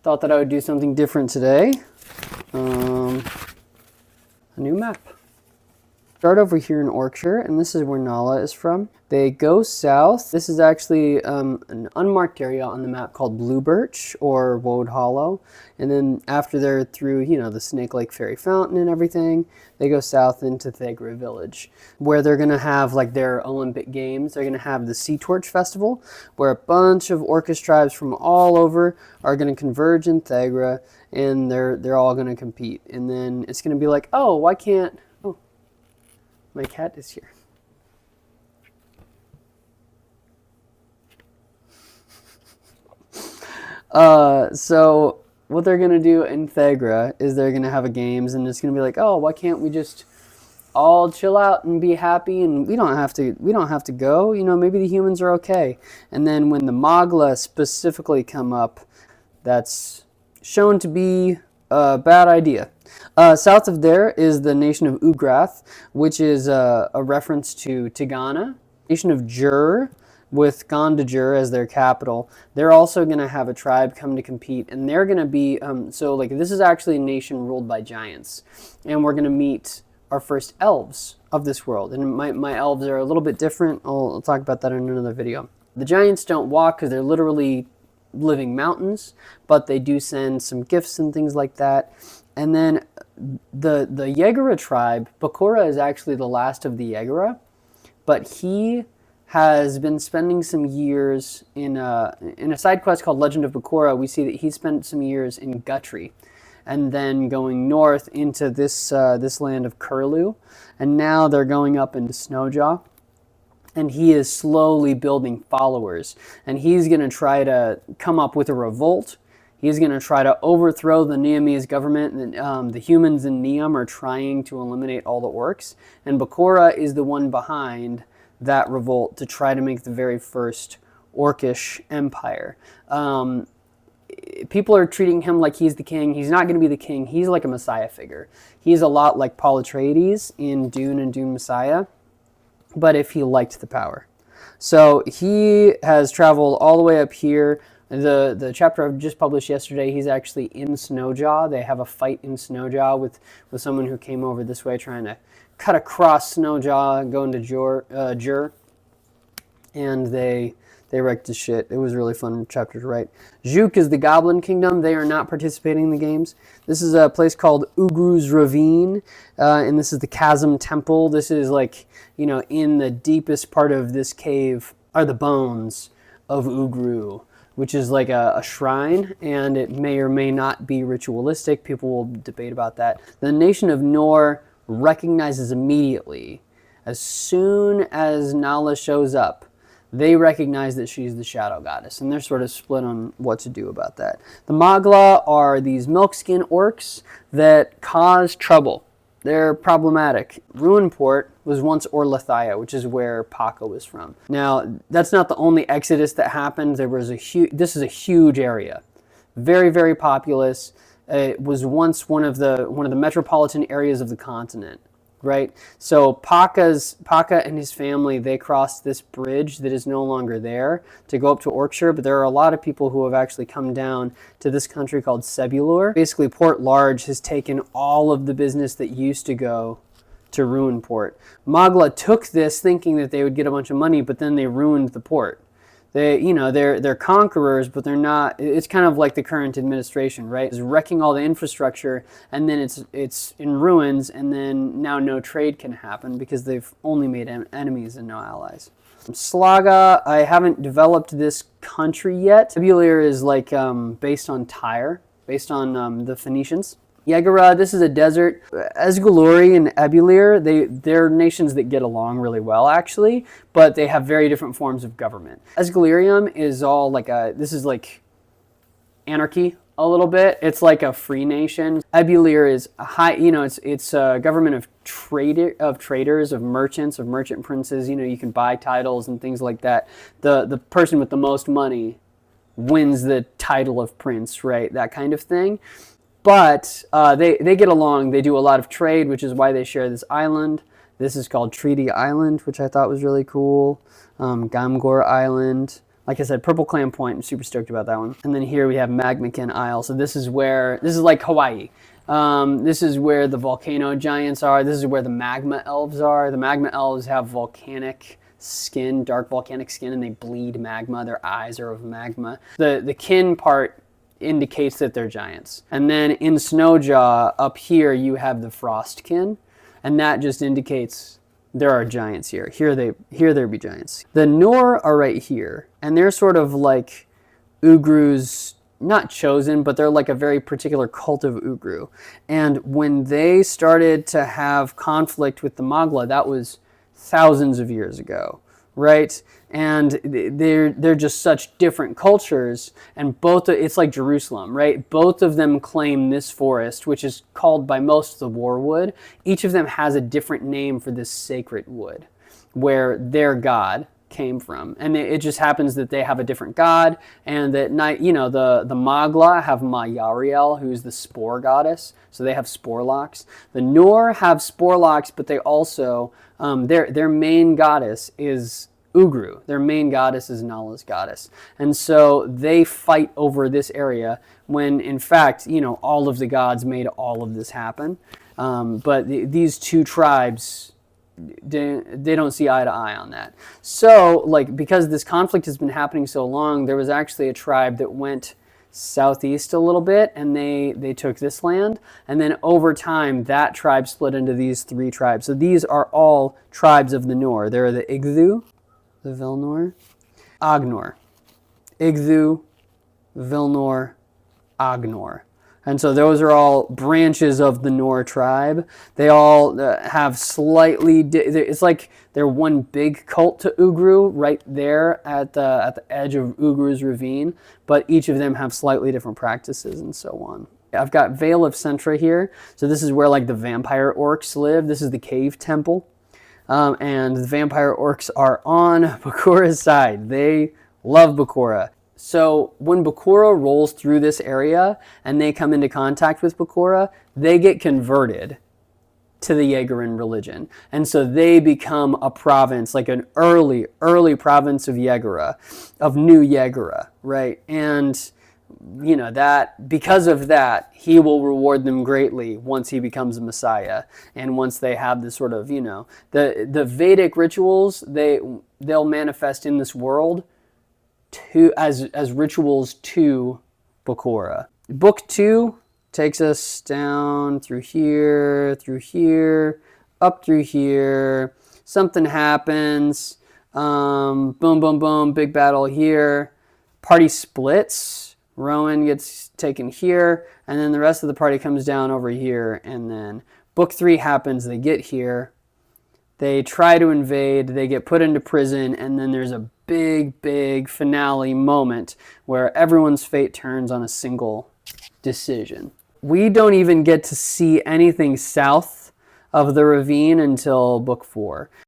thought that I would do something different today. A new map. Start over here in Orkshire, and this is where Nala is from. They go south. This is actually an unmarked area on the map called Blue Birch or Woad Hollow. And then after they're through, you know, the Snake Lake Fairy Fountain and everything, they go south into Thegra Village, where they're going to have like their Olympic Games. They're going to have the Sea Torch Festival, where a bunch of Orcish tribes from all over are going to converge in Thegra, and they're all going to compete. And then it's going to be like, oh, why can't... Oh, my cat is here. So what they're going to do in Thegra is they're going to have a games, and it's going to be like, oh, why can't we just all chill out and be happy, and we don't have to go, you know, maybe the humans are okay. And then when the Mogla specifically come up, that's shown to be a bad idea. South of there is the nation of Ugrath, which is a reference to Tigana. Nation of Jur, with Gondajur as their capital. They're also going to have a tribe come to compete, and they're going to be, so like this is actually a nation ruled by giants, and we're going to meet our first elves of this world, and my elves are a little bit different. I'll talk about that in another video. The giants don't walk because they're literally living mountains, but they do send some gifts and things like that. And then the Yegara tribe, Bakura is actually the last of the Yegara, but he has been spending some years in a side quest called Legend of Bakura. We see that he spent some years in Guthrie, and then going north into this land of Curlew, and now they're going up into Snowjaw, and he is slowly building followers, and he's going to try to come up with a revolt. He's going to try to overthrow the Neamese government. The humans in Neam are trying to eliminate all the orcs, and Bakura is the one behind that revolt to try to make the very first Orcish empire. People are treating him like he's the king. He's not going to be the king. He's like a messiah figure. He's a lot like Paul Atreides in Dune and Dune Messiah, but if he liked the power. So he has traveled all the way up here. The chapter I just published yesterday, he's actually in Snowjaw. They have a fight in Snowjaw with someone who came over this way trying to cut across Snowjaw and go into Jur, and they wrecked his shit. It was a really fun chapter to write. Juk is the Goblin Kingdom. They are not participating in the games. This is a place called Ugru's Ravine, and this is the Chasm Temple. This is like, you know, in the deepest part of this cave are the bones of Ugru, which is like a shrine, and it may or may not be ritualistic. People will debate about that. The nation of Nor recognizes immediately, as soon as Nala shows up, they recognize that she's the shadow goddess, and they're sort of split on what to do about that. The Mogla are these milkskin orcs that cause trouble. They're problematic. Ruinport was once Orlathia, which is where Paco was from. Now, that's not the only exodus that happened. This is a huge area. Very, very populous. It was once one of the metropolitan areas of the continent, right? So Paca and his family, they crossed this bridge that is no longer there to go up to Orkshire, but there are a lot of people who have actually come down to this country called Sebulur. Basically, Port Large has taken all of the business that used to go to Ruinport. Mogla took this thinking that they would get a bunch of money, but then they ruined the port. They're conquerors, but they're not. It's kind of like the current administration, right? It's wrecking all the infrastructure, and then it's in ruins, and then now no trade can happen because they've only made enemies and no allies. Slaga, I haven't developed this country yet. Ebulir is like based on Tyre, based on the Phoenicians. Yegara, this is a desert. Esgaluri and Ebulir, they're nations that get along really well, actually, but they have very different forms of government. Esgalirium is all like this is like anarchy a little bit. It's like a free nation. Ebulir is a high, it's a government of traders, of merchants, of merchant princes. You can buy titles and things like that. The person with the most money wins the title of prince, right? That kind of thing. But they get along. They do a lot of trade, which is why they share this island. This is called Treaty Island, which I thought was really cool. Gamgor Island, Like I said, Purple Clam Point, I'm super stoked about that one. And then here we have Magmakin Isle. So this is like Hawaii. This is where the volcano giants are. This is where the magma elves are. The magma elves have volcanic skin, dark volcanic skin, and they bleed magma. Their eyes are of magma. The kin part indicates that they're giants. And then in Snowjaw, up here, you have the Frostkin, and that just indicates there are giants here. Here there be giants. The Noor are right here, and they're sort of like Ugru's, not chosen, but they're like a very particular cult of Ugru. And when they started to have conflict with the Magla, that was thousands of years ago, right? And they're just such different cultures, and it's like Jerusalem, right? Both of them claim this forest, which is called by most the Warwood. Each of them has a different name for this sacred wood, where their god came from, and it just happens that they have a different god, and that the Magla have Mayariel, who's the spore goddess, so they have spore locks. The Noor have spore locks, but they also their main goddess is Ugru. Their main goddess is Nala's goddess. And so they fight over this area when, in fact, all of the gods made all of this happen. But these two tribes, they don't see eye to eye on that. So, because this conflict has been happening so long, there was actually a tribe that went southeast a little bit, and they took this land, and then over time that tribe split into these three tribes. So these are all tribes of the Noor. There are the Igthu, the Vilnor, Agnor, Igthu, Vilnor, Agnor. And so those are all branches of the Noor tribe. They all have slightly, it's like they're one big cult to Ugru right there at the edge of Ugru's ravine, but each of them have slightly different practices and so on. I've got Vale of Sentra here. So this is where like the vampire orcs live. This is the cave temple. And the vampire orcs are on Bakura's side. They love Bakura. So when Bakura rolls through this area and they come into contact with Bakura, they get converted to the Yegaran religion. And so they become a province, like an early province of Yegara, of New Yegara, right? And that because of that, he will reward them greatly once he becomes a messiah, and once they have this sort of the Vedic rituals, they'll manifest in this world as rituals to Bakura. Book 2 takes us down through here, up through here. Something happens. Boom, boom, boom. Big battle here. Party splits. Rowan gets taken here, and then the rest of the party comes down over here, and then Book 3 happens. They get here. They try to invade. They get put into prison, and then there's a big finale moment where everyone's fate turns on a single decision. We don't even get to see anything south of the ravine until Book 4.